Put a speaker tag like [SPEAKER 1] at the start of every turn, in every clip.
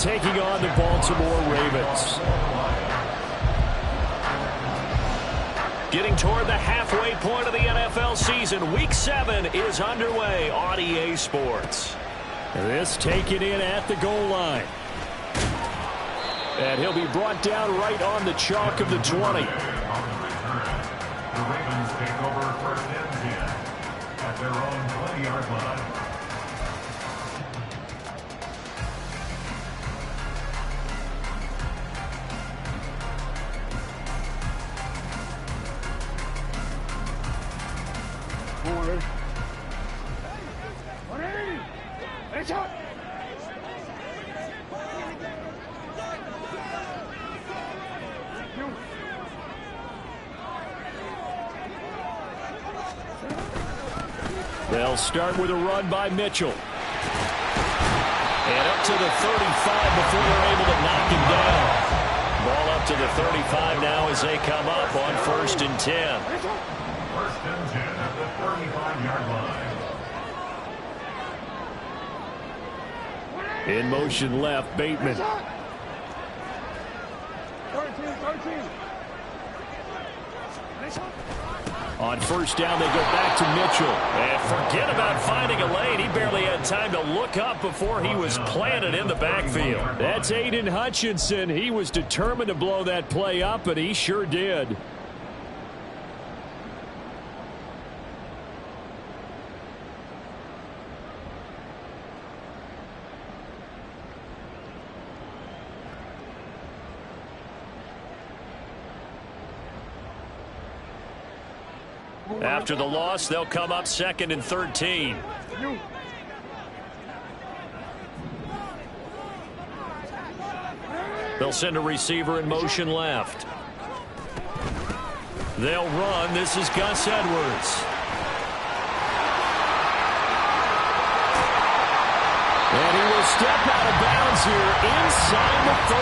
[SPEAKER 1] taking on the Baltimore Ravens. Getting toward the halfway point of the NFL season, Week 7 is underway on EA Sports. This taken in at the goal line. And he'll be brought down right on the chalk of the 20.
[SPEAKER 2] The Ravens take over first and 10 at their own 20-yard line.
[SPEAKER 1] They'll start with a run by Mitchell. And up to the 35 before they're able to knock him down. Ball up to the 35 now as they come up on 1st and 10.
[SPEAKER 2] First and 10 at the 35-yard line.
[SPEAKER 1] In motion left, Bateman.
[SPEAKER 3] 13.
[SPEAKER 1] On 1st down, they go back to Mitchell. And forget about finding a lane. He barely had time to look up before he was planted in the backfield. That's Aiden Hutchinson. He was determined to blow that play up, and he sure did. After the loss, they'll come up 2nd and 13. They'll send a receiver in motion left. They'll run. This is Gus Edwards. And he will step out of bounds here inside the 30.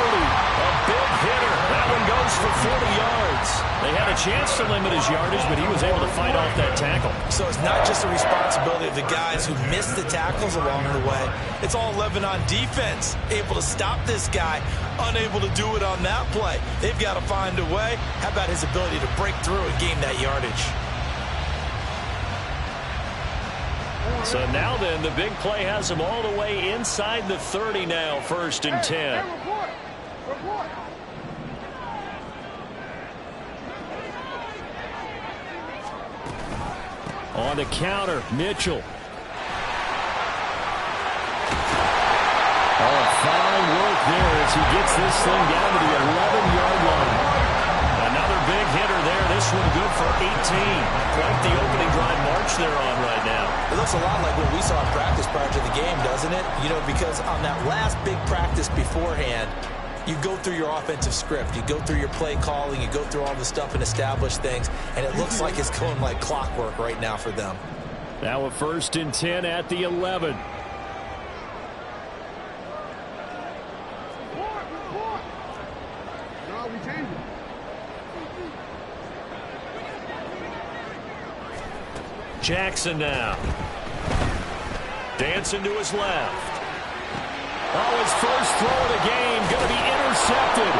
[SPEAKER 1] A big hitter. That one goes for 40 yards. They had a chance to limit his yardage, but he was able to fight off that tackle.
[SPEAKER 4] So it's not just the responsibility of the guys who missed the tackles along the way. It's all 11 on defense. Able to stop this guy. Unable to do it on that play. They've got to find a way. How about his ability to break through and gain that yardage?
[SPEAKER 1] So now then, the big play has him all the way inside the 30 now, 1st and 10. On the counter, Mitchell. Oh, fine work there as he gets this thing down to the 11-yard line. Another big hitter there. This one good for 18. Quite the opening drive march they're on right now.
[SPEAKER 4] It looks a lot like what we saw in practice prior to the game, doesn't it? You know, because on that last big practice beforehand, you go through your offensive script. You go through your play calling. You go through all the stuff and establish things. And it looks like it's going like clockwork right now for them.
[SPEAKER 1] Now a 1st and 10 at the 11. Jackson now. Dancing to his left. Oh, his first throw of the game going to be intercepted.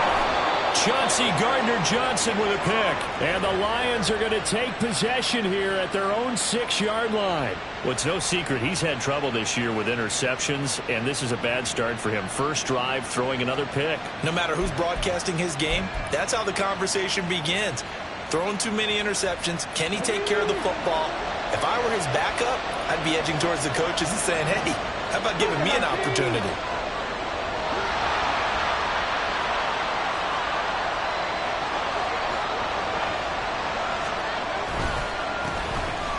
[SPEAKER 1] Chauncey Gardner-Johnson with a pick. And the Lions are going to take possession here at their own 6-yard line. Well, it's no secret he's had trouble this year with interceptions, and this is a bad start for him. First drive, throwing another pick.
[SPEAKER 4] No matter who's broadcasting his game, that's how the conversation begins. Throwing too many interceptions. Can he take care of the football? If I were his backup, I'd be edging towards the coaches and saying, hey, how about giving me an opportunity?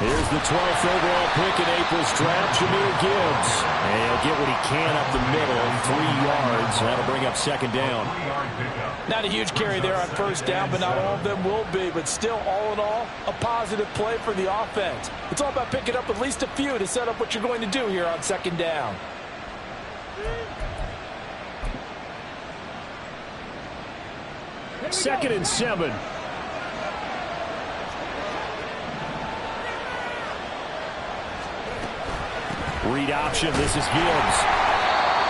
[SPEAKER 1] Here's the 12th overall pick in April's draft, Jahmyr Gibbs. And he'll get what he can up the middle, 3 yards. That'll bring up 2nd down.
[SPEAKER 3] Not a huge carry there on 1st down, but not all of them will be. But still, all in all, a positive play for the offense. It's all about picking up at least a few to set up what you're going to do here on 2nd down.
[SPEAKER 1] Second and 7. Read option. This is Gibbs.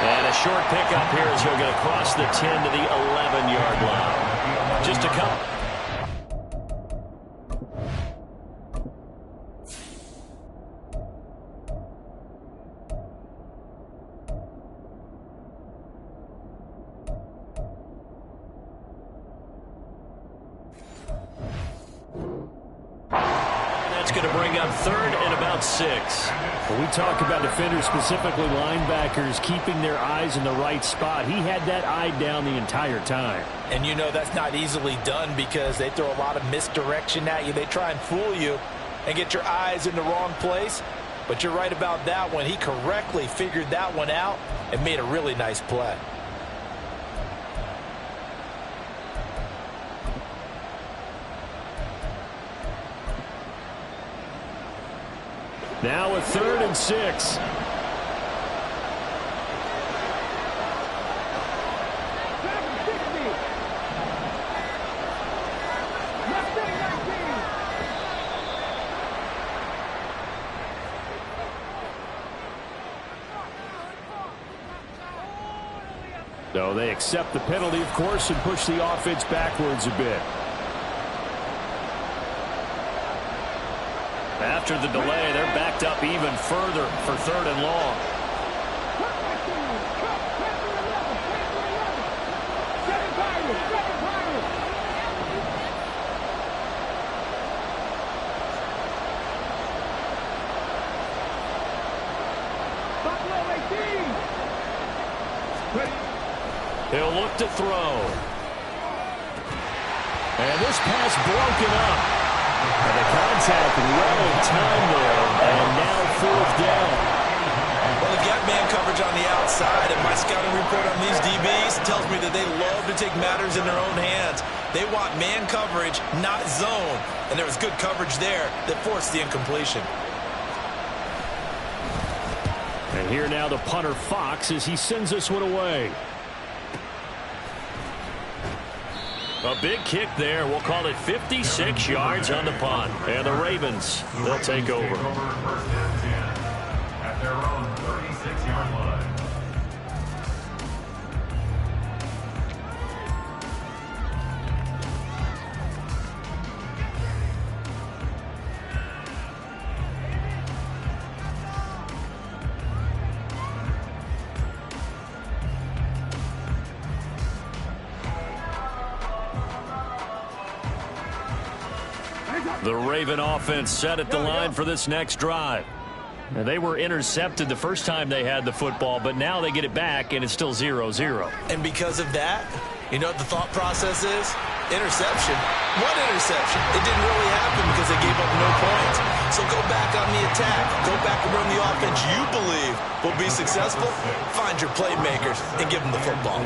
[SPEAKER 1] And a short pickup here as he'll get across the 10 to the 11-yard line. Just a couple. Going to bring up third and about 6.
[SPEAKER 2] When
[SPEAKER 1] we talk about defenders, specifically linebackers, keeping their eyes in the right spot, he had that eye down the entire time.
[SPEAKER 3] And you know that's not easily done because they throw a lot of misdirection at you. They try and fool you and get your eyes in the wrong place. But you're right about that one. He correctly figured that one out and made a really nice play.
[SPEAKER 1] Now a third and 6. So they accept the penalty, of course, and push the offense backwards a bit. After the delay, they're backed up even further for third and long. He'll look to throw. And this pass broken up. And the contact well in time there, and now fourth down.
[SPEAKER 4] Well, they got man coverage on the outside, and my scouting report on these DBs tells me that they love to take matters in their own hands. They want man coverage, not zone, and there was good coverage there that forced the incompletion.
[SPEAKER 1] And here now the punter Fox as he sends this one away. A big kick there. We'll call it 56 yards on the punt. And the Ravens, they'll take over.
[SPEAKER 2] First and 10 at their own 36-yard line.
[SPEAKER 1] The Raven offense set at the line for this next drive. And they were intercepted the first time they had the football, but now they get it back, and it's still 0-0.
[SPEAKER 4] And because of that, you know what the thought process is? Interception. What interception? It didn't really happen because they gave up no points. So go back on the attack. Go back and run the offense you believe will be successful. Find your playmakers and give them the football.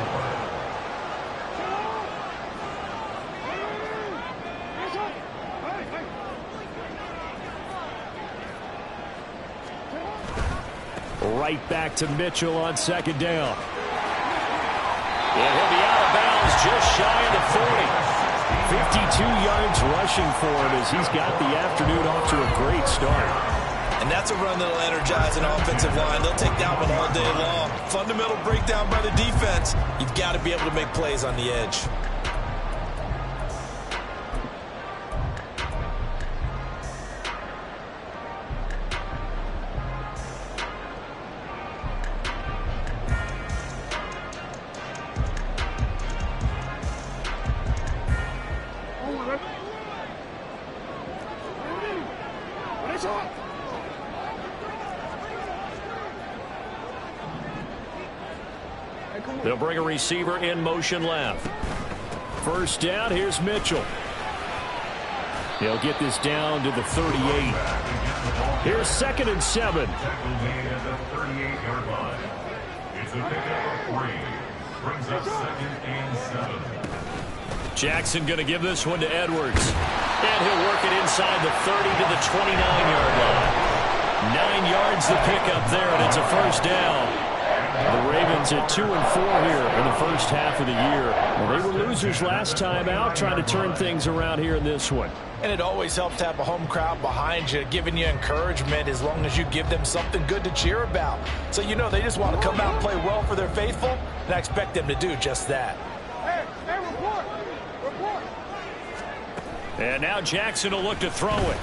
[SPEAKER 1] Right back to Mitchell on second down. And he'll be out of bounds just shy of the 40. 52 yards rushing for him as he's got the afternoon off to a great start.
[SPEAKER 4] And that's a run that'll energize an offensive line. They'll take that one all day long. Fundamental breakdown by the defense. You've got to be able to make plays on the edge.
[SPEAKER 1] They'll bring a receiver in motion left. First down, here's Mitchell. He'll get this down to the 38. Here's 2nd and 7.
[SPEAKER 2] Tackle made at the 38-yard line. It's a pickup of 3. Brings up 2nd and 7.
[SPEAKER 1] Jackson going to give this one to Edwards. And he'll work it inside the 30 to the 29-yard line. 9 yards the pickup there, and it's a first down. The Ravens at 2 and 4 here in the first first half of the year. Well, they were losers last time out, trying to turn things around here in this one.
[SPEAKER 3] And it always helps to have a home crowd behind you, giving you encouragement as long as you give them something good to cheer about. So you know they just want to come out and play well for their faithful, and I expect them to do just that.
[SPEAKER 5] Hey, report! Report!
[SPEAKER 1] And now Jackson will look to throw it.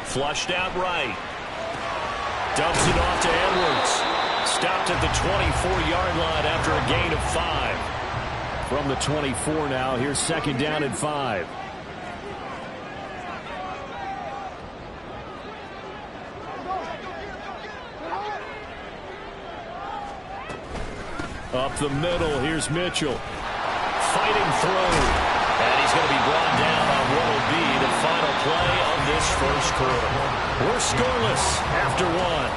[SPEAKER 1] Flushed out right. Dumps it off to Edwards. Stopped at the 24-yard line after a gain of 5. From the 24 now, here's second down and 5. Up the middle, here's Mitchell. Fighting through. And he's going to be brought down on what will be the final play of this first quarter. We're scoreless after 1.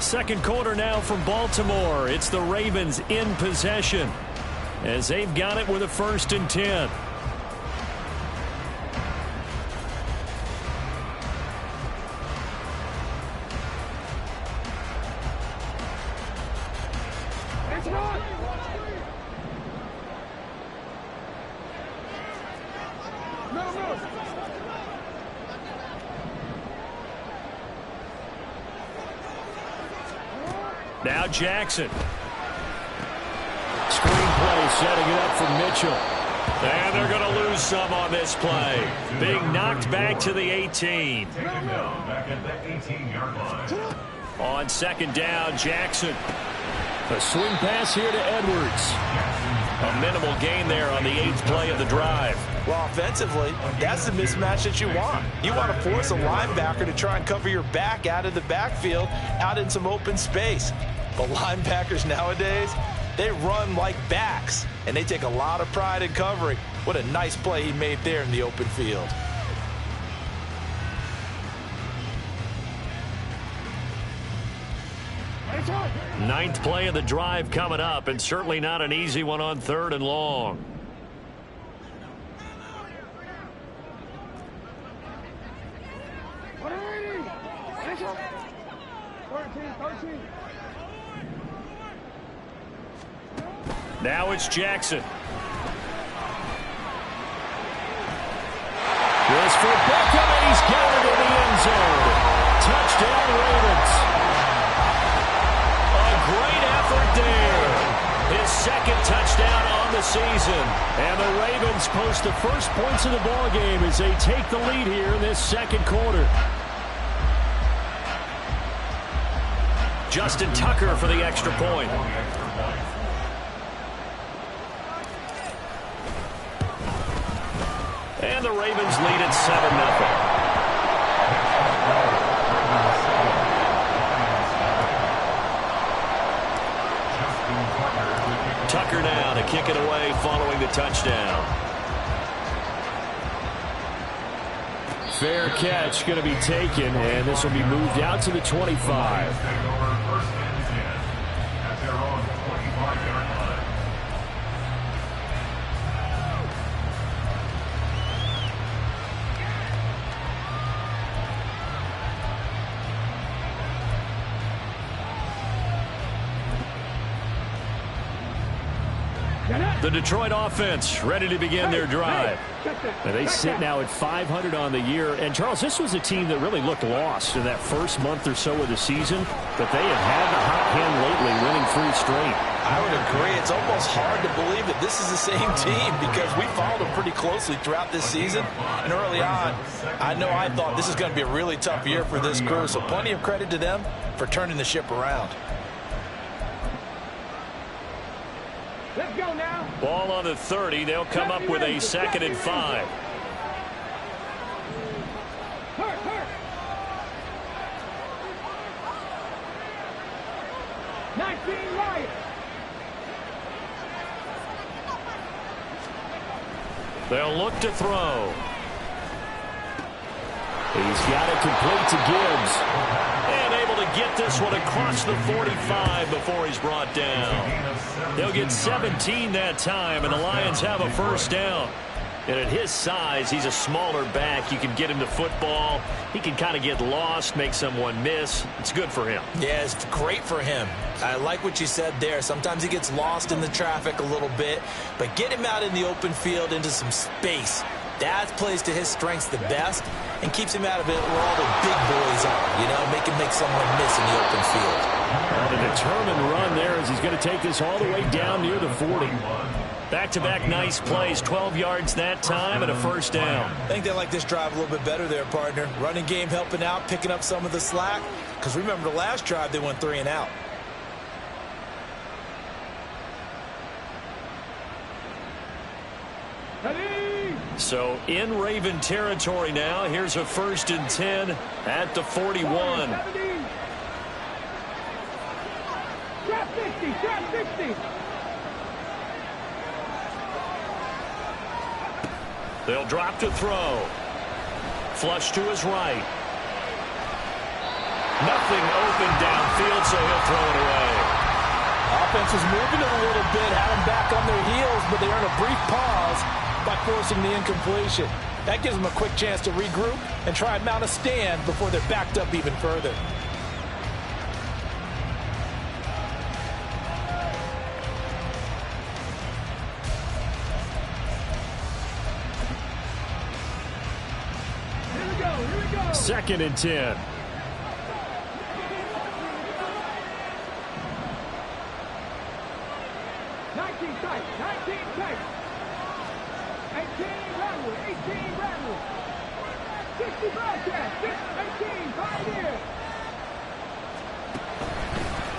[SPEAKER 1] Second quarter now from Baltimore. It's the Ravens in possession as they've got it with a 1st and 10. Now Jackson. Screenplay setting it up for Mitchell. And they're going to lose some on this play. Being knocked back to the 18.
[SPEAKER 2] Taken down back at the 18-yard line.
[SPEAKER 1] On second down, Jackson. A swing pass here to Edwards. A minimal gain there on the 8th play of the drive.
[SPEAKER 3] Well, offensively, that's the mismatch that you want. You want to force a linebacker to try and cover your back out of the backfield, out in some open space. But linebackers nowadays, they run like backs, and they take a lot of pride in covering. What a nice play he made there in the open field.
[SPEAKER 1] Ninth play of the drive coming up, and certainly not an easy one on 3rd and long. Now it's Jackson. This for Beckham, and he's got it in the end zone. Touchdown, Ravens. A great effort there. His 2nd touchdown on the season. And the Ravens post the first points of the ballgame as they take the lead here in this 2nd quarter. Justin Tucker for the extra point. And the Ravens lead at 7-0. Tucker now to kick it away following the touchdown. Fair catch going to be taken, and this will be moved out to the 25. The Detroit offense ready to begin their drive. And they sit now at 500 on the year. And, Charles, this was a team that really looked lost in that first month or so of the season, but they have had the hot hand lately, winning 3 straight.
[SPEAKER 3] I would agree. It's almost hard to believe that this is the same team because we followed them pretty closely throughout this season. And early on, I thought this is going to be a really tough year for this crew, so plenty of credit to them for turning the ship around.
[SPEAKER 5] Let's go now.
[SPEAKER 1] Ball on the 30. They'll come up with a 2nd and 5.
[SPEAKER 5] Hurt. 19 right.
[SPEAKER 1] They'll look to throw. He's got it complete to Gibbs. And able to get this one across the 45 before he's brought down. They'll get 17 that time, and the Lions have a first down. And at his size, he's a smaller back. You can get him to football. He can kind of get lost, make someone miss. It's good for him.
[SPEAKER 4] Yeah, it's great for him. I like what you said there. Sometimes he gets lost in the traffic a little bit, but get him out in the open field into some space. That plays to his strengths the best and keeps him out of it where all the big boys are, you know, make him make someone miss in the open field.
[SPEAKER 1] And a determined run there as he's going to take this all the way down near the 40. Back-to-back nice plays, 12 yards that time and a first down.
[SPEAKER 4] I think they like this drive a little bit better there, partner. Running game helping out, picking up some of the slack. Because remember the last drive, they went 3 and out.
[SPEAKER 1] So in Raven territory now. Here's a 1st and 10 at the 41.
[SPEAKER 5] Trap 60, trap 60.
[SPEAKER 1] They'll drop to throw. Flush to his right. Nothing open downfield, so he'll throw it away.
[SPEAKER 3] Offense was moving it a little bit, had them back on their heels, but they earn a brief pause by forcing the incompletion. That gives them a quick chance to regroup and try and mount a stand before they're backed up even further.
[SPEAKER 1] Second and 10.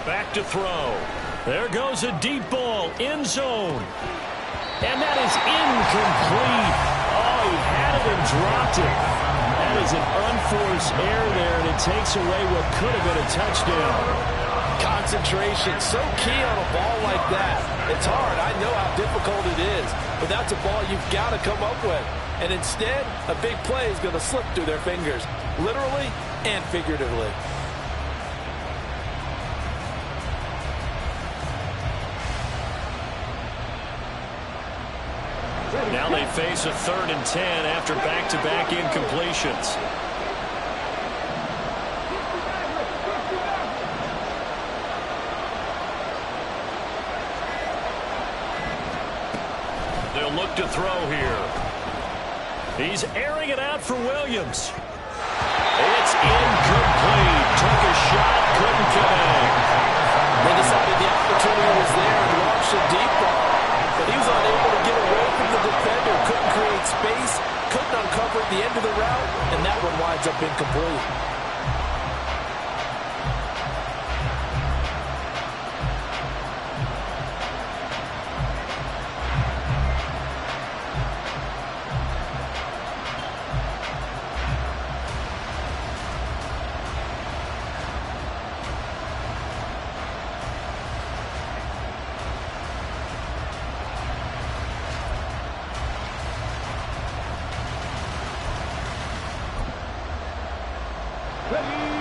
[SPEAKER 1] Back to throw. There goes a deep ball, end zone. And that is incomplete. Oh, he had it and dropped it. That is an unforced error there, and it takes away what could have been a touchdown.
[SPEAKER 3] Concentration, so key on a ball like that. It's hard. I know how difficult it is, but that's a ball you've got to come up with. And instead, a big play is going to slip through their fingers, literally and figuratively.
[SPEAKER 1] Now they face a 3rd and 10 after back-to-back incompletions. They'll look to throw here. He's airing it out for Williams. It's incomplete. Took a shot, couldn't connect.
[SPEAKER 3] They decided the opportunity was there and launched a deep ball, but he was unable to get away from the defender. Couldn't create space, couldn't uncover at the end of the route, and that one winds up incomplete.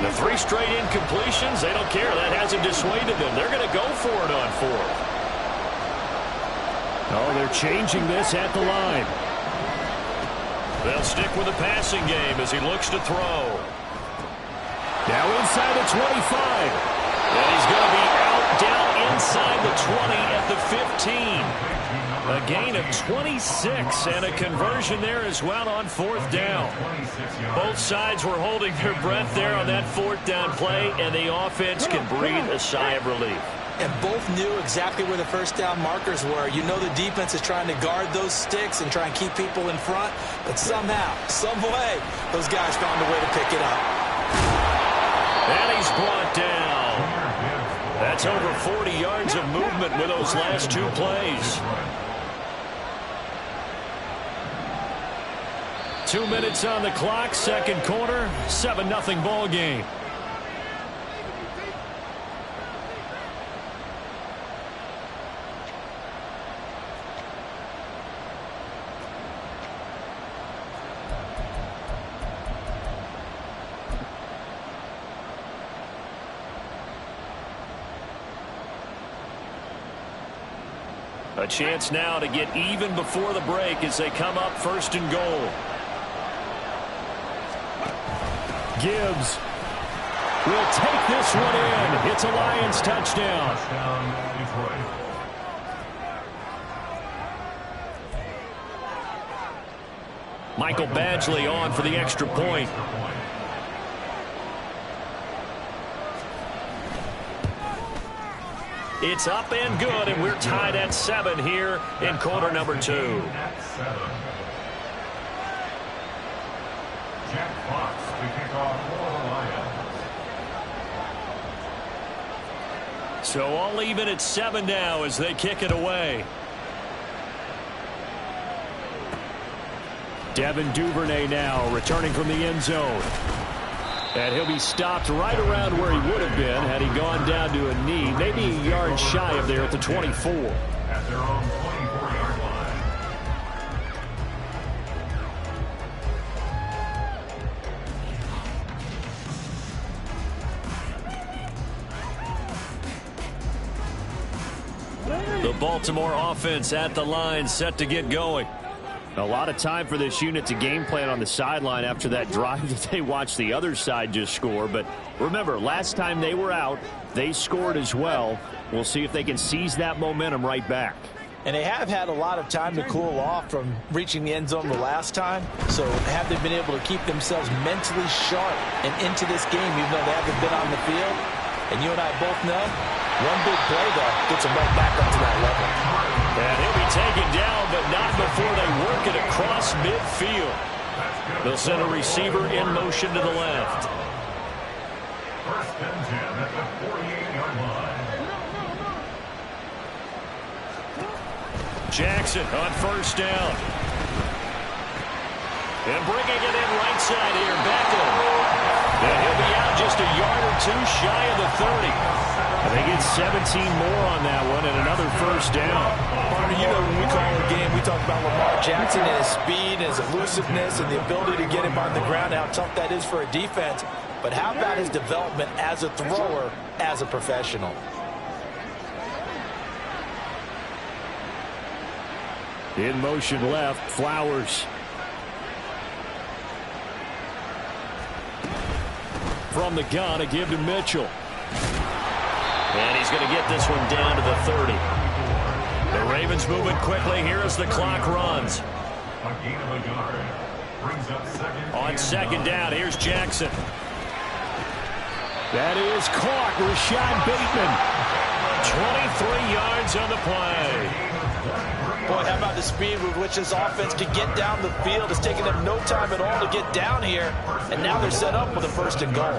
[SPEAKER 1] The 3 straight incompletions, they don't care. That hasn't dissuaded them. They're going to go for it on 4th. Oh, they're changing this at the line. They'll stick with the passing game as he looks to throw. Now inside the 25. And he's going to be out down inside the 20 at the 15. A gain of 26 and a conversion there as well on 4th down. Both sides were holding their breath there on that 4th down play, and the offense can breathe a sigh of relief.
[SPEAKER 4] And both knew exactly where the first down markers were. You know the defense is trying to guard those sticks and try and keep people in front, but somehow, some way, those guys found a way to pick it up.
[SPEAKER 1] And he's brought down. That's over 40 yards of movement with those last 2 plays. 2 minutes on the clock, second quarter, 7-0 ball game. A chance now to get even before the break as they come up 1st and goal. Gibbs will take this one in. It's a Lions touchdown.
[SPEAKER 2] Touchdown, Detroit.
[SPEAKER 1] Michael Badgley on for the extra point. It's up and good, and we're tied at 7 here in quarter number 2.
[SPEAKER 2] Jack Fox to kick off for the Lions.
[SPEAKER 1] So all even at 7 now as they kick it away. Devin Duvernay now returning from the end zone. And he'll be stopped right around where he would have been had he gone down to a knee, maybe a yard shy of there at the 24.
[SPEAKER 2] At their own 24-yard line.
[SPEAKER 1] The Baltimore offense at the line, set to get going. A lot of time for this unit to game plan on the sideline after that drive that they watched the other side just score. But remember, last time they were out, they scored as well. We'll see if they can seize that momentum right back.
[SPEAKER 3] And they have had a lot of time to cool off from reaching the end zone the last time. So have they been able to keep themselves mentally sharp and into this game even though they haven't been on the field? And you and I both know one big play, though, gets them right back up to that level.
[SPEAKER 1] And he'll be taken down, but not before they work it across midfield. They'll send a receiver in motion to the left.
[SPEAKER 2] 1st and 10 at the 48-yard line.
[SPEAKER 1] Jackson on 1st down. And bringing it in right side here, Beckham. And he'll be out just a yard or 2 shy of the 30. And they get 17 more on that one and another 1st down.
[SPEAKER 3] Partner, you know when we call a game, we talk about Lamar Jackson and his speed and his elusiveness and the ability to get him on the ground, how tough that is for a defense. But how about his development as a thrower, as a professional?
[SPEAKER 1] In motion left, Flowers. From the gun, a give to Mitchell. And he's going to get this one down to the 30. The Ravens moving quickly here as the clock runs.
[SPEAKER 2] A gain of a yard. Brings up 2nd.
[SPEAKER 1] On 2nd down, here's Jackson. That is caught. Rashad Bateman. 23 yards on the play.
[SPEAKER 3] Boy, how about the speed with which this offense can get down the field? It's taken them no time at all to get down here. And now they're set up with a 1st and goal.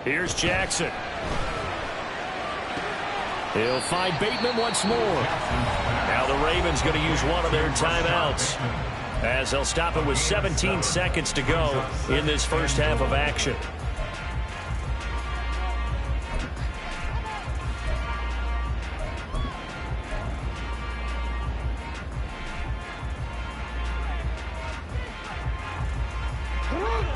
[SPEAKER 1] Here's Jackson. He'll find Bateman once more. Now the Ravens going to use one of their timeouts as they'll stop it with 17 seconds to go in this 1st half of action.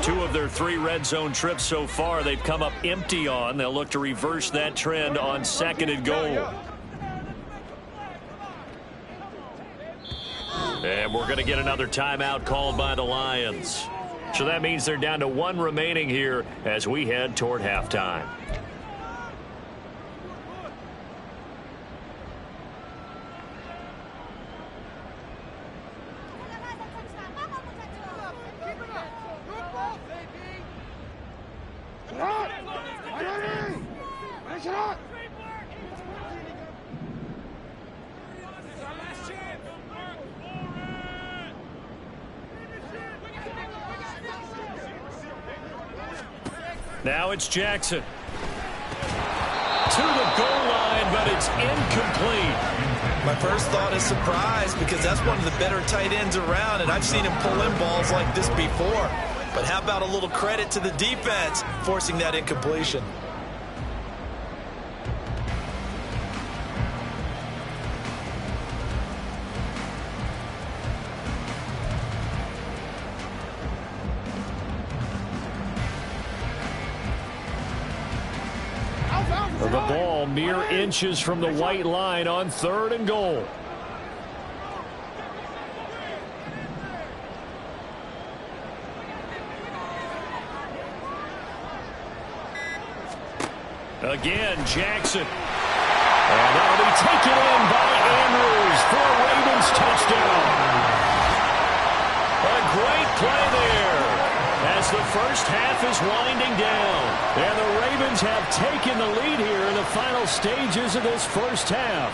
[SPEAKER 1] Two of their 3 red zone trips so far they've come up empty on. They'll look to reverse that trend on 2nd and goal. And we're going to get another timeout called by the Lions. So that means they're down to 1 remaining here as we head toward halftime. Now it's Jackson. To the goal line, but it's incomplete.
[SPEAKER 3] My first thought is surprise because that's one of the better tight ends around, and I've seen him pull in balls like this before. But how about a little credit to the defense forcing that incompletion?
[SPEAKER 1] The ball mere inches from the white line on 3rd and goal. Again, Jackson. And that'll be taken in by Andrews for a Ravens touchdown. A great play there as the first half is winding down. And the Ravens have taken the lead here in the final stages of this first half.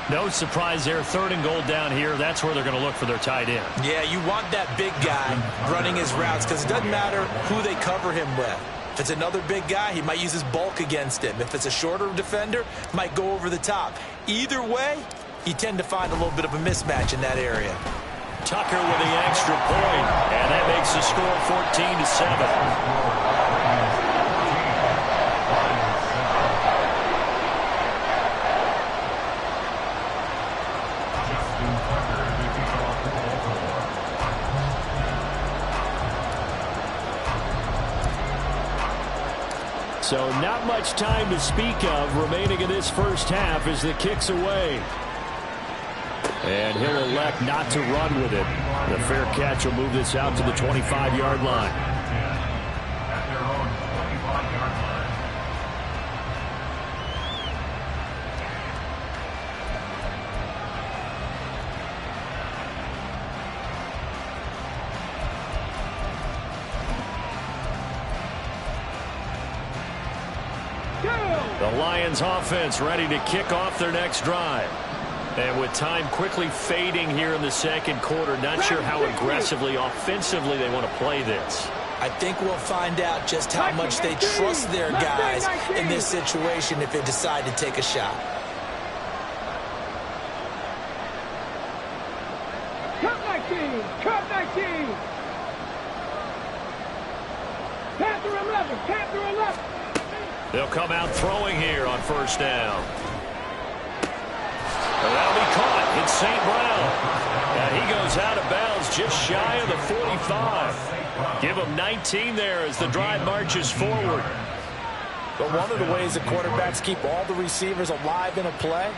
[SPEAKER 1] No surprise there, 3rd and goal down here. That's where they're going to look for their tight end.
[SPEAKER 4] Yeah, you want that big guy running his routes because it doesn't matter who they cover him with. If it's another big guy, he might use his bulk against him. If it's a shorter defender, might go over the top. Either way, you tend to find a little bit of a mismatch in that area.
[SPEAKER 1] Tucker with the extra point, and that makes the score 14-7. So not much time to speak of remaining in this first half as the kick's away. And he'll elect not to run with it. The fair catch will move this out to the 25-yard line.
[SPEAKER 2] At their own 25-yard line.
[SPEAKER 1] The Lions offense ready to kick off their next drive. And with time quickly fading here in the second quarter, not sure how aggressively, offensively they want to play this.
[SPEAKER 4] I think we'll find out just how much they trust their guys in this situation if they decide to take a shot.
[SPEAKER 5] Cut 19! Cut 19! Panther 11! Panther 11!
[SPEAKER 1] They'll come out throwing here on first down. And that'll be caught. It's St. Brown. And he goes out of bounds just shy of the 45. Give him 19 there as the drive marches forward.
[SPEAKER 3] But one of the ways the quarterbacks keep all the receivers alive in a play,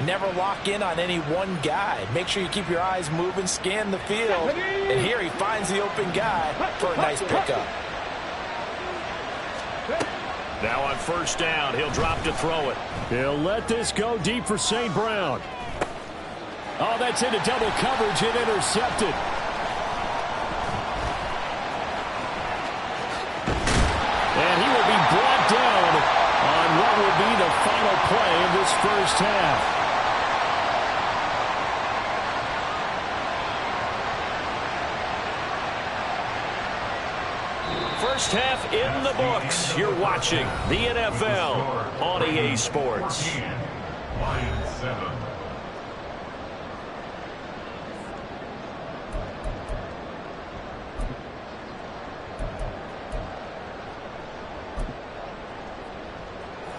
[SPEAKER 3] never lock in on any one guy. Make sure you keep your eyes moving, scan the field. And here he finds the open guy for a nice pickup.
[SPEAKER 1] Now on first down, he'll drop to throw it. He'll let this go deep for St. Brown. Oh, that's into double coverage and intercepted. And he will be brought down on what will be the final play of this first half. First half in the books. You're watching the NFL on EA Sports.
[SPEAKER 2] Lions 7.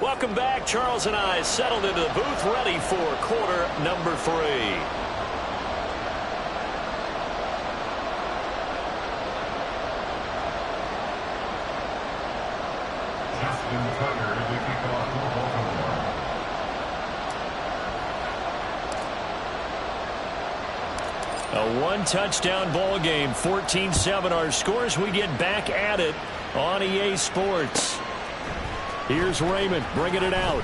[SPEAKER 1] Welcome back. Charles and I settled into the booth, ready for quarter number 3. A one-touchdown ball game, 14-7 our scores. We get back at it on EA Sports. Here's Raymond bringing it out.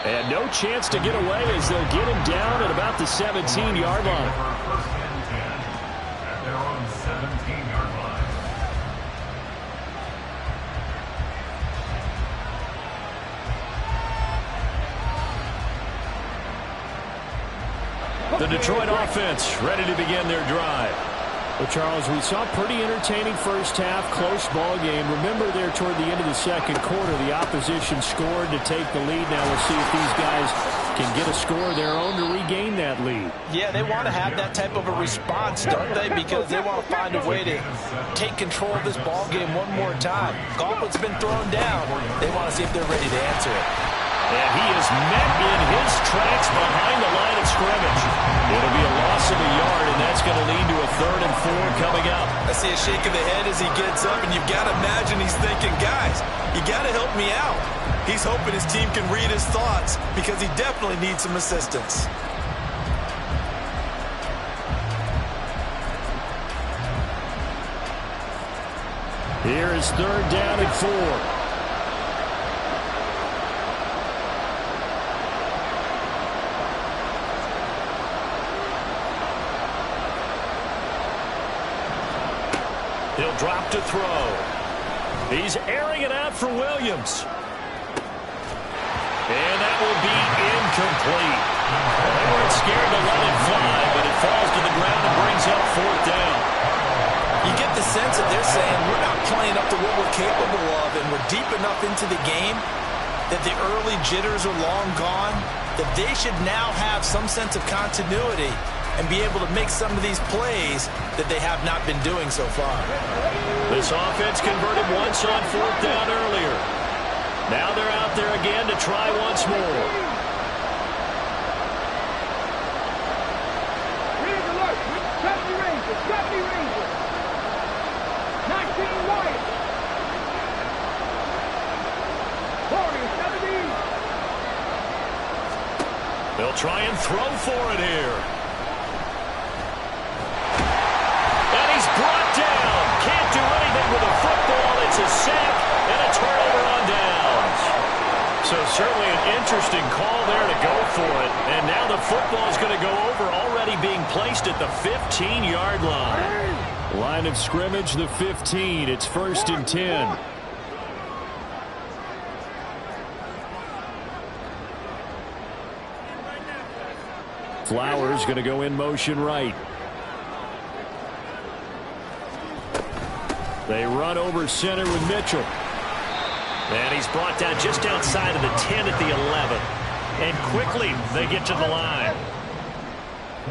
[SPEAKER 1] And no chance to get away as they'll get him down at about the 17-yard line.
[SPEAKER 2] First and 10 at their own 17-yard line.
[SPEAKER 1] The Detroit offense ready to begin their drive. Well, Charles, we saw a pretty entertaining first half, close ball game. Remember there toward the end of the second quarter, the opposition scored to take the lead. Now we'll see if these guys can get a score of their own to regain that lead.
[SPEAKER 3] Yeah, they want to have that type of a response, don't they? Because they want to find a way to take control of this ball game one more time. Gauntlet's been thrown down. They want to see if they're ready to answer it.
[SPEAKER 1] And he is met in his tracks behind the line of scrimmage. It'll be a loss loss of a yard, and that's going to lead to a 3rd and 4 coming up.
[SPEAKER 4] I see a shake of the head as he gets up, and you've got to imagine he's thinking, guys, you got to help me out. He's hoping his team can read his thoughts because he definitely needs some assistance.
[SPEAKER 1] Here is 3rd down and 4. He'll drop to throw. He's airing it out for Williams. And that will be incomplete. They weren't scared to let it fly, but it falls to the ground and brings up 4th down.
[SPEAKER 4] You get the sense that they're saying we're not playing up to what we're capable of, and we're deep enough into the game that the early jitters are long gone, that they should now have some sense of continuity and be able to make some of these plays that they have not been doing so far.
[SPEAKER 1] This offense converted once on 4th down earlier. Now they're out there again to try once more.
[SPEAKER 5] Raise alert. 70 Rangers. 70 Rangers. 19 Wyatt. 40, 70.
[SPEAKER 1] They'll try and throw for it here. Brought down. Can't do anything with a football. It's a sack and a turnover on downs. So certainly an interesting call there to go for it. And now the football is going to go over, already being placed at the 15-yard line. Line of scrimmage, the 15. It's 1st and 10. Flowers going to go in motion right. They run over center with Mitchell. And he's brought down just outside of the 10 at the 11. And quickly they get to the line.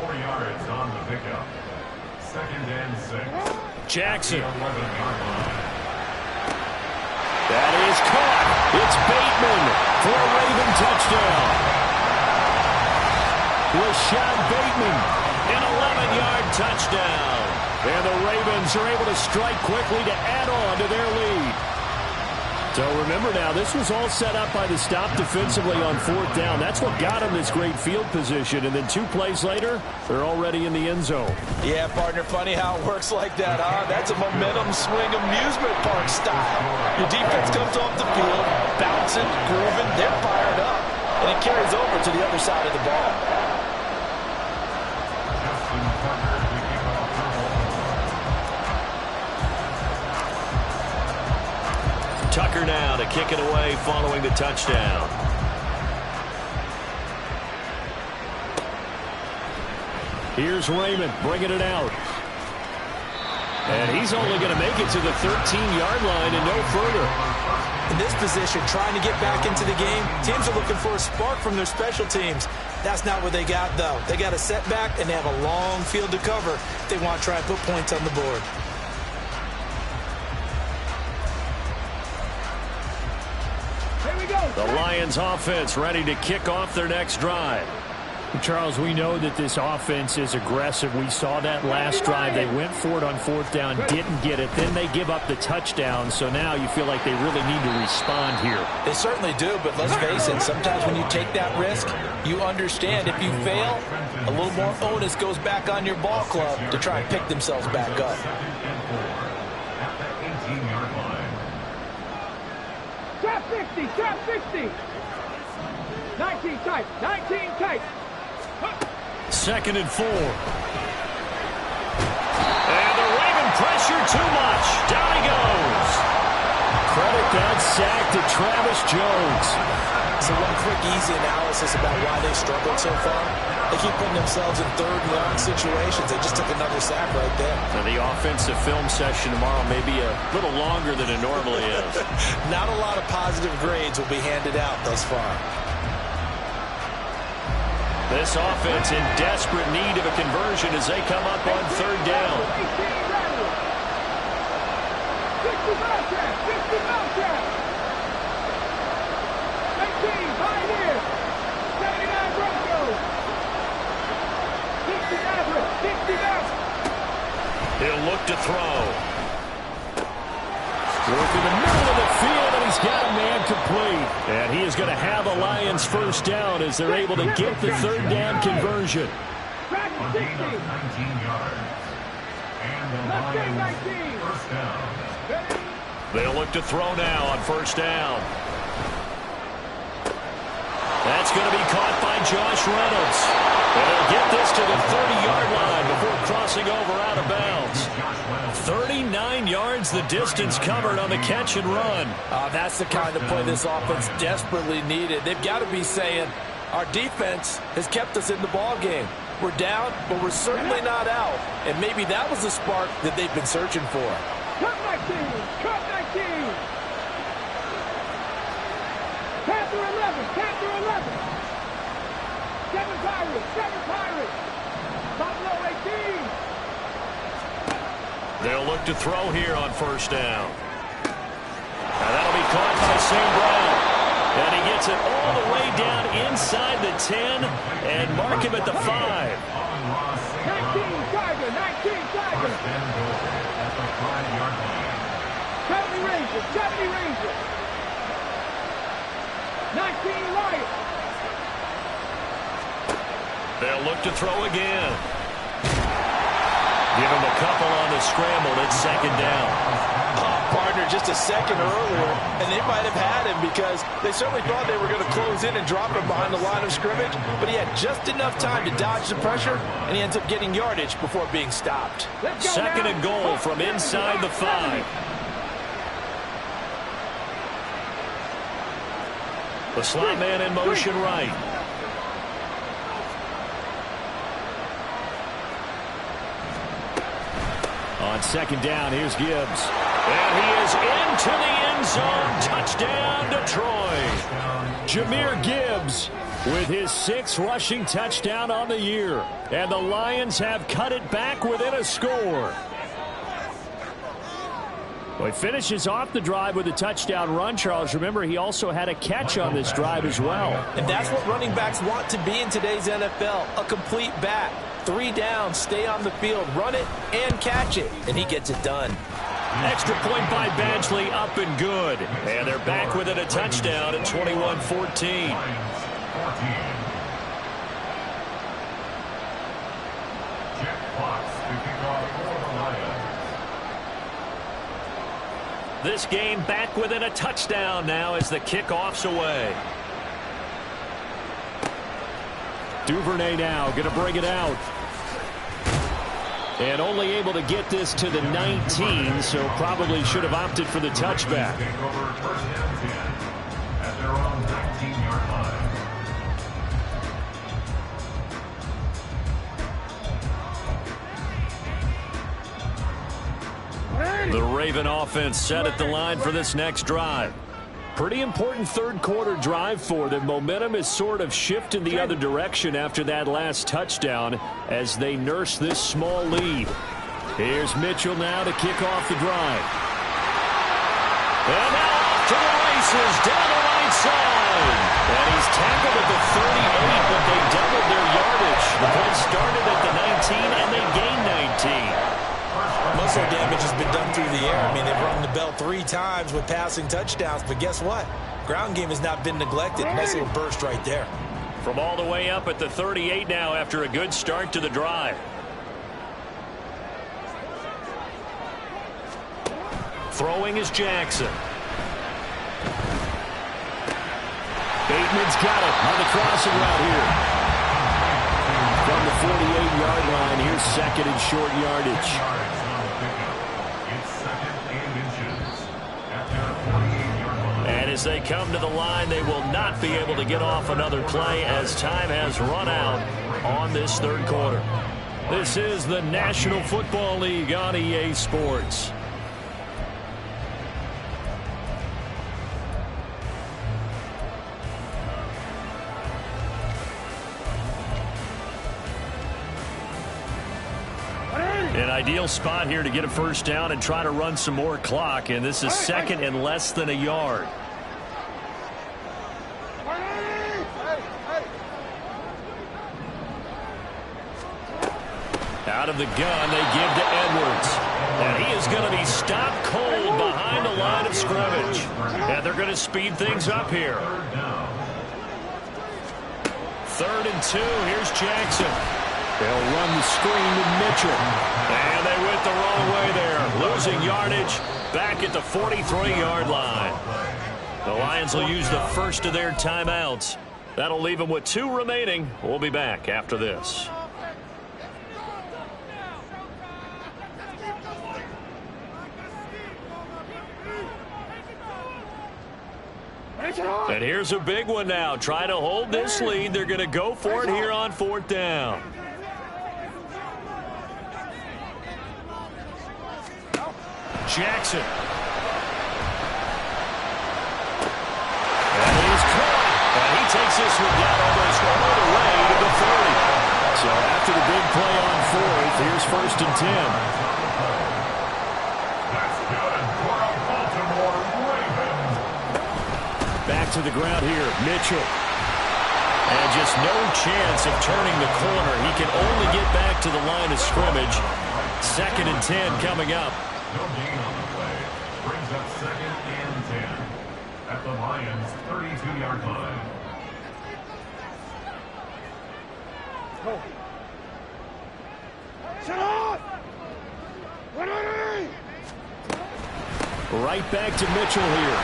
[SPEAKER 2] 4 yards on the pickup. 2nd and 6.
[SPEAKER 1] Jackson.
[SPEAKER 2] 11-yard line.
[SPEAKER 1] That is caught. It's Bateman for a Raven touchdown. Rashad Bateman, an 11-yard touchdown. And the Ravens are able to strike quickly to add on to their lead. So remember now, this was all set up by the stop defensively on 4th down. That's what got them this great field position. And then 2 plays later, they're already in the end zone.
[SPEAKER 4] Yeah, partner, funny how it works like that, huh? That's a momentum swing amusement park style. Your defense comes off the field, bouncing, grooving, they're fired up, and it carries over to the other side of the ball.
[SPEAKER 1] Tucker now to kick it away following the touchdown. Here's Raymond bringing it out. And he's only going to make it to the 13-yard line and no further.
[SPEAKER 4] In this position, trying to get back into the game, teams are looking for a spark from their special teams. That's not what they got, though. They got a setback, and they have a long field to cover if they want to try and put points on the board.
[SPEAKER 1] The Lions offense ready to kick off their next drive.
[SPEAKER 6] Charles, we know that this offense is aggressive. We saw that last drive. They went for it on 4th down, didn't get it. Then they give up the touchdown. So now you feel like they really need to respond here.
[SPEAKER 4] They certainly do, but let's face it, sometimes when you take that risk, you understand if you fail, a little more onus goes back on your ball club to try and pick themselves back up.
[SPEAKER 5] Trap 60, trap 60. 19 tight, 19 tight.
[SPEAKER 1] 2nd and 4. And the Raven pressure too much. Down he goes. Credit that sack to Travis Jones.
[SPEAKER 4] So one quick, easy analysis about why they struggled so far. They keep putting themselves in 3rd and long situations. They just took another sack right there.
[SPEAKER 1] So the offensive film session tomorrow may be a little longer than it normally is.
[SPEAKER 4] Not a lot of positive grades will be handed out thus far.
[SPEAKER 1] This offense in desperate need of a conversion as they come up on 3rd down.
[SPEAKER 5] 65 trap, 65 trap. 19, Pioneer. 79 Broncos. 60 average.
[SPEAKER 1] complete. And he is going to have a Lions first down as they're able to get the third down conversion.
[SPEAKER 2] A gain of 19 yards. And the Lions first down.
[SPEAKER 1] They'll look to throw now on first down. That's going to be caught by Josh Reynolds. And they'll get this to the 30-yard line before crossing over out of bounds. 39 yards the distance covered on the catch and run.
[SPEAKER 3] That's the kind of play this offense desperately needed. They've got to be saying, our defense has kept us in the ball game. We're down, but we're certainly not out. And maybe that was the spark that they've been searching for.
[SPEAKER 5] Cut 19! Cut 19! Panther 11! Panther 11! 7 Pirates! 7 Pirates! Buffalo 18!
[SPEAKER 1] They'll look to throw here on first down. Now that'll be caught by St. Brown. And he gets it all the way down inside the 10 and mark him at the 5.
[SPEAKER 5] 19 Tiger! 19 Tiger! 70 Rangers! 70 Rangers! 19 Lions!
[SPEAKER 1] They'll look to throw again. Give him a couple on the scramble. It's second down.
[SPEAKER 3] Partner just a second earlier, and they might have had him because they certainly thought they were going to close in and drop him behind the line of scrimmage, but he had just enough time to dodge the pressure, and he ends up getting yardage before being stopped.
[SPEAKER 1] Second and goal from inside the 5. The slot man in motion right. On second down, here's Gibbs. And he is into the end zone. Touchdown, Detroit. Jahmyr Gibbs with his 6th rushing touchdown on the year. And the Lions have cut it back within a score. Well, he finishes off the drive with a touchdown run, Charles. Remember, he also had a catch on this drive as well.
[SPEAKER 3] And that's what running backs want to be in today's NFL, a complete back. 3 down, stay on the field, run it, and catch it. And he gets it done.
[SPEAKER 1] Extra point by Badgley, up and good. And they're back within a touchdown at 21-14.
[SPEAKER 2] Jack Fox to kick off for the Lions.
[SPEAKER 1] This game back within a touchdown now as the kickoff's away. Duvernay now going to bring it out. And only able to get this to the 19, so probably should have opted for the touchback.
[SPEAKER 2] Take over first and 10 at their own 19-yard line.
[SPEAKER 1] The Raven offense set at the line for this next drive. Pretty important third quarter drive for them. Momentum is sort of shifted the other direction after that last touchdown as they nurse this small lead. Here's Mitchell now to kick off the drive. And now off to the races down the right side. And he's tackled at the 38, but they doubled their yardage. The play started at the 19, and they gained 19.
[SPEAKER 3] Muscle damage has been done through the air. I mean, they've rung the bell 3 times with passing touchdowns, but guess what? Ground game has not been neglected. Nice little burst right there.
[SPEAKER 1] From all the way up at the 38 now after a good start to the drive. Throwing is Jackson. Bateman's got it on the crossing route here. From the 48-yard line, here's second and short yardage. And as they come to the line, they will not be able to get off another play as time has run out on this third quarter. This is the National Football League on EA Sports. An ideal spot here to get a first down and try to run some more clock, and this is second and less than a yard. Out of the gun, they give to Edwards. And he is going to be stopped cold behind behind the line of scrimmage. And they're going to speed things up here. 3rd and 2. Here's Jackson. They'll run the screen with Mitchell. And they went the wrong way there. Losing yardage back at the 43-yard line. The Lions will use the first of their timeouts. That'll leave them with 2 remaining. We'll be back after this. And here's a big one now. Try to hold this lead. They're going to go for it here on 4th down. Jackson. And he's caught. And he takes this one down almost all the way to the 30. So after the big play on 4th, here's 1st and 10. Back to the ground here, Mitchell. And just no chance of turning the corner. He can only get back to the line of scrimmage. 2nd and 10 coming up.
[SPEAKER 2] No gain on the play. Brings up 2nd and 10 at the Lions' 32-yard line.
[SPEAKER 1] Right back to Mitchell here.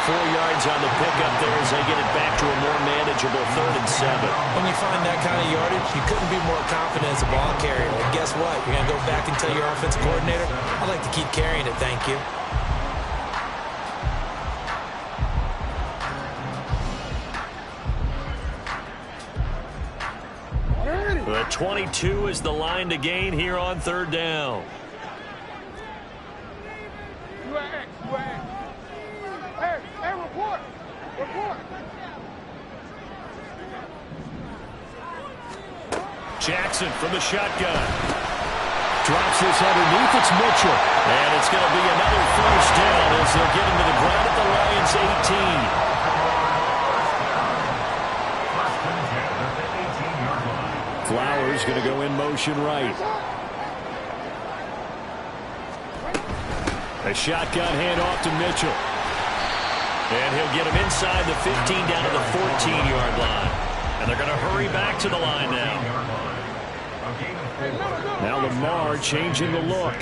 [SPEAKER 1] 4 yards on the pickup there as they get it back to a more manageable 3rd and 7.
[SPEAKER 4] When you find that kind of yardage, you couldn't be more confident as a ball carrier. And guess what? You're going to go back and tell your offensive coordinator, I'd like to keep carrying it, thank you.
[SPEAKER 1] The 22 is the line to gain here on 3rd down. Jackson from the shotgun. Drops this underneath. It's Mitchell. And it's going to be another 1st down as they'll get him to the ground at the Lions' 18. Flowers going to go in motion right. A shotgun handoff to Mitchell. And he'll get him inside the 15 down to the 14-yard line. And they're going to hurry back to the line now. Now Lamar changing the look.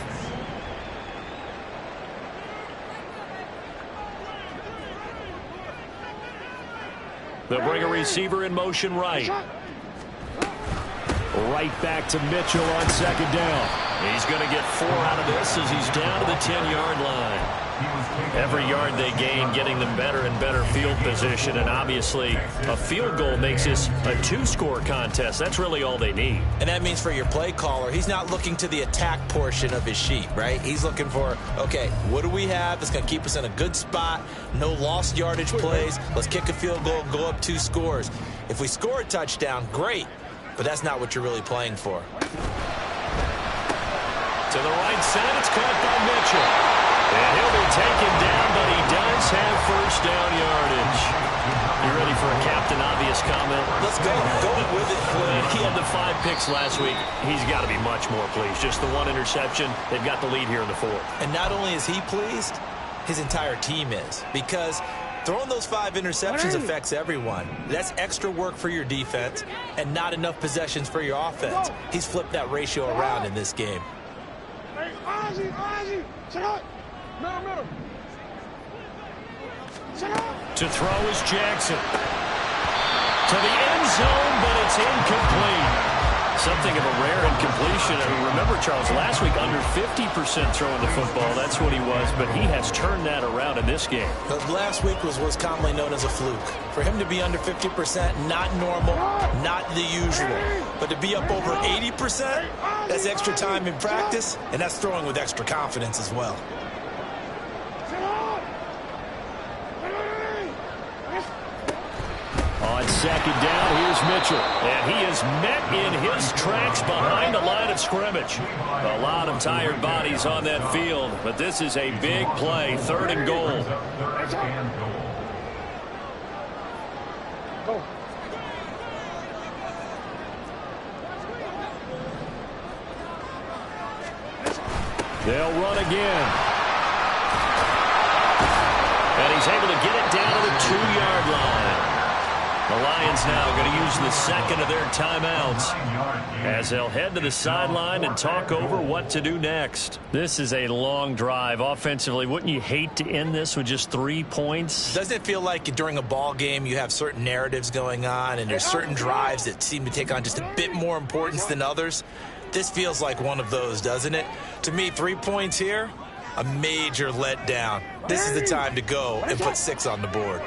[SPEAKER 1] They'll bring a receiver in motion right. Right back to Mitchell on 2nd down. He's going to get 4 out of this as he's down to the 10-yard line. Every yard they gain, getting them better and better field position, and obviously a field goal makes this a 2-score contest. That's really all they need.
[SPEAKER 4] And that means for your play caller, he's not looking to the attack portion of his sheet, right? He's looking for, okay, what do we have that's going to keep us in a good spot? No lost yardage plays. Let's kick a field goal, go up 2 scores. If we score a touchdown, great, but that's not what you're really playing for.
[SPEAKER 1] To the right side, it's caught by Mitchell. And he'll be taken down, but he does have 1st down yardage. You ready for a Captain Obvious comment?
[SPEAKER 4] Let's go. Go with it, Flynn.
[SPEAKER 1] He had the 5 picks last week. He's got to be much more pleased. Just the 1 interception. They've got the lead here in the 4th.
[SPEAKER 4] And not only is he pleased, his entire team is. Because throwing those 5 interceptions affects everyone. That's extra work for your defense and not enough possessions for your offense. He's flipped that ratio around in this game.
[SPEAKER 1] To throw is Jackson. To the end zone, but it's incomplete. Something of a rare incompletion. And remember, Charles, last week under 50% throwing the football. That's what he was, but he has turned that around in this game.
[SPEAKER 4] But last week was what's commonly known as a fluke. For him to be under 50%, not normal, not the usual. But to be up over 80%, that's extra time in practice, and that's throwing with extra confidence as well.
[SPEAKER 1] On 2nd down, here's Mitchell. And he is met in his tracks behind the line of scrimmage. A lot of tired bodies on that field, but this is a big play. 3rd and goal. They'll run again. He's able to get it down to the 2-yard line. The Lions now going to use the second of their timeouts as they'll head to the sideline and talk over what to do next.
[SPEAKER 6] This is a long drive offensively. Wouldn't you hate to end this with just 3 points?
[SPEAKER 4] Doesn't it feel like during a ball game you have certain narratives going on and there's certain drives that seem to take on just a bit more importance than others? This feels like one of those, doesn't it? To me, 3 points here, a major letdown. This is the time to go and put 6 on the board.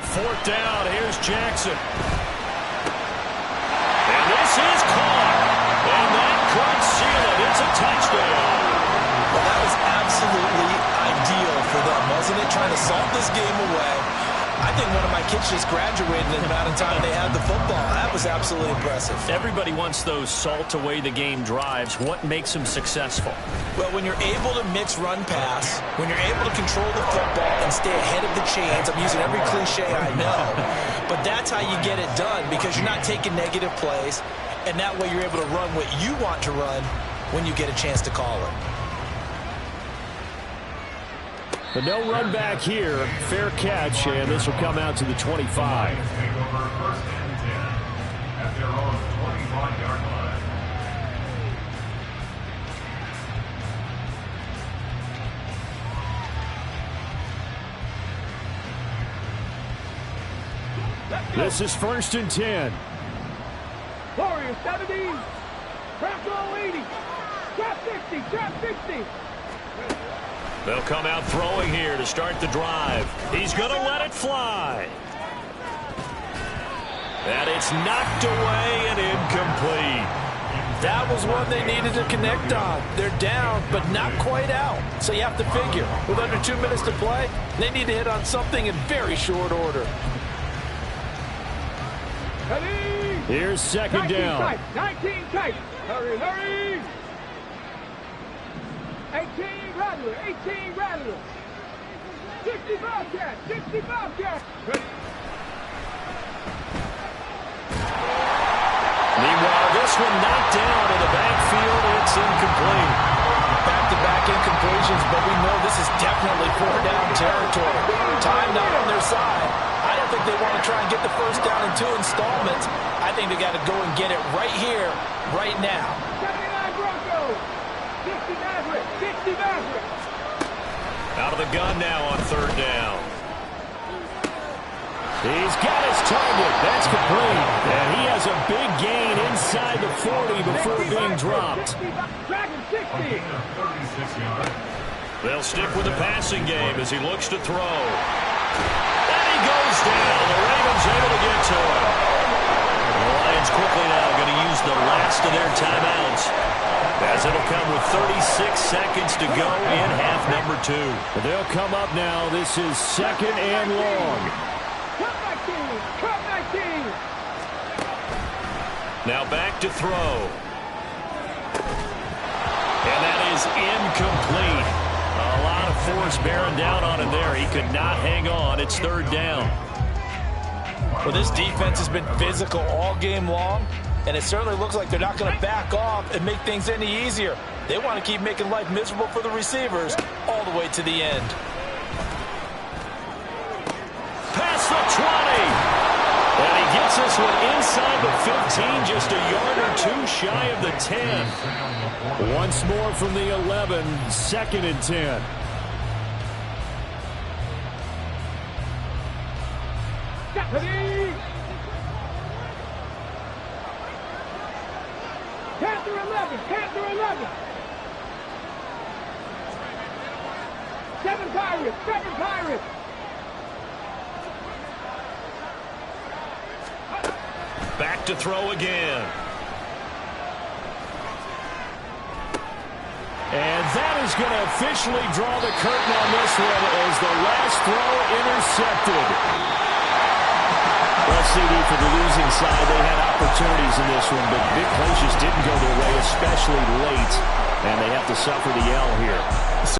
[SPEAKER 1] Fourth down, here's Jackson. And this is caught. And that could seal it. It's a touchdown.
[SPEAKER 4] Well, that was absolutely ideal for them, wasn't it? Trying to salt this game away. I think one of my kids just graduated in the amount of time they had the football. That was absolutely impressive.
[SPEAKER 6] Everybody wants those salt away the game drives. What makes them successful?
[SPEAKER 4] Well, when you're able to mix run pass, when you're able to control the football and stay ahead of the chains, I'm using every cliche I know, but that's how you get it done because you're not taking negative plays, and that way you're able to run what you want to run when you get a chance to call it.
[SPEAKER 6] But no run back here. Fair catch, and this will come out to the 25.
[SPEAKER 2] Take over first and 10 at their own 25-yard line.
[SPEAKER 6] This is first and 10.
[SPEAKER 5] Warriors 70. Trap goal 80. Trap 60. Trap 60.
[SPEAKER 1] They'll come out throwing here to start the drive. He's going to let it fly. And it's knocked away and incomplete.
[SPEAKER 3] That was one they needed to connect on. They're down, but not quite out. So you have to figure, with under 2 minutes to play, they need to hit on something in very short order.
[SPEAKER 6] Here's second
[SPEAKER 5] 19
[SPEAKER 6] down.
[SPEAKER 5] Tight. 19 tight. Hurry, hurry. 18 Rattler. 18 Rattler. 60 Bobcat. 60 Bobcat.
[SPEAKER 1] Meanwhile, this one knocked down in the backfield. It's incomplete.
[SPEAKER 3] Back-to-back incompletions, but we know this is definitely 4-down territory. Time not on their side. I don't think they want to try and get the first down in 2 installments. I think they got to go and get it right here, right now.
[SPEAKER 5] 79 Broncos. 60 Maverick. 60 Maverick.
[SPEAKER 1] Out of the gun now on third down. He's got his target. That's complete. And he has a big gain inside the 40 before being dropped.
[SPEAKER 5] Dragon 60.
[SPEAKER 2] 36 yards.
[SPEAKER 1] They'll stick with the passing game as he looks to throw. And he goes down. The Ravens able to get to him. The Lions quickly now going to use the last of their timeouts, as it'll come with 36 seconds to go in half number 2.
[SPEAKER 6] They'll come up now. This is second and long.
[SPEAKER 5] Cut 19. Cut 19.
[SPEAKER 1] Now back to throw. And that is incomplete. A lot of force bearing down on him there. He could not hang on. It's third down.
[SPEAKER 3] Well, this defense has been physical all game long, and it certainly looks like they're not going to back off and make things any easier. They want to keep making life miserable for the receivers all the way to the end.
[SPEAKER 1] Past the 20. And he gets this one inside the 15, just a yard or 2 shy of the 10.
[SPEAKER 6] Once more from the 11, second and 10.
[SPEAKER 5] Ready. Panther 11. Panther 11. 7 Pirates. 7 Pirates.
[SPEAKER 1] Back to throw again.
[SPEAKER 6] And that is going to officially draw the curtain on this one as the last throw intercepted. Well, CD, for the losing side, they had opportunities in this one, but big plays just didn't go their way, especially late, and they have to suffer the L here.